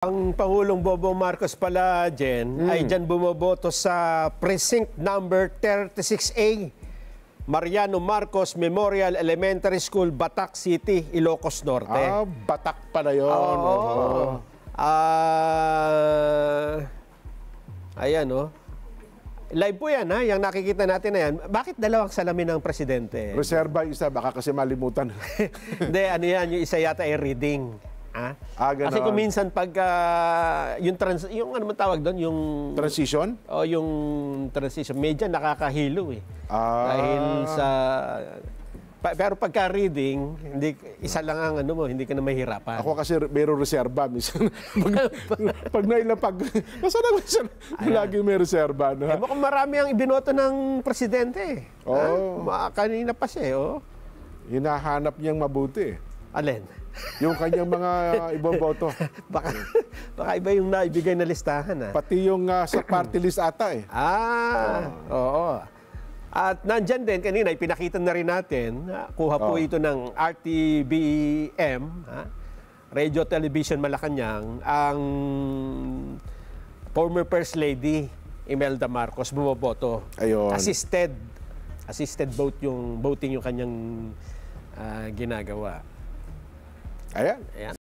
Ang Pangulong Bongbong Marcos pala, Jen, ay dyan bumoboto sa precinct number 36A, Mariano Marcos Memorial Elementary School, Batac City, Ilocos Norte. Ah, Batak pala yun. Oo. Ayan, oh. Live po yan, ha? Yung nakikita natin na yan. Bakit dalawang salamin ng presidente? Reserva isa, baka kasi malimutan. Hindi, ano yan, yung isa yata ay reading. Ha? Ganon. Kasi kung minsan pag yung ano man tawag doon, yung Transition? o yung transition medyo nakakahilo eh. Dahil sa pero pagka reading, hindi isa lang ang ano mo, hindi ka na mahirapan. Ako kasi mayroong reserba. Minsan, pag nailapag, basta naman siya, lagi may reserba. No? Mukhang marami ang ibinoto ng presidente. Oo. Kanina pa siya, oh. Hinahanap niyang mabuti. Alin? Yung kanyang mga ibang boto. baka iba yung naibigay na listahan. Pati yung sa party list ata eh. Oo. At nandyan din, kanina, ipinakita na rin natin, kuha po ito ng RTBM, Radio Television Malacanang, ang former First Lady, Imelda Marcos, bumoboto. Ayun. Assisted voting yung kanyang ginagawa. Ayan. Ayan.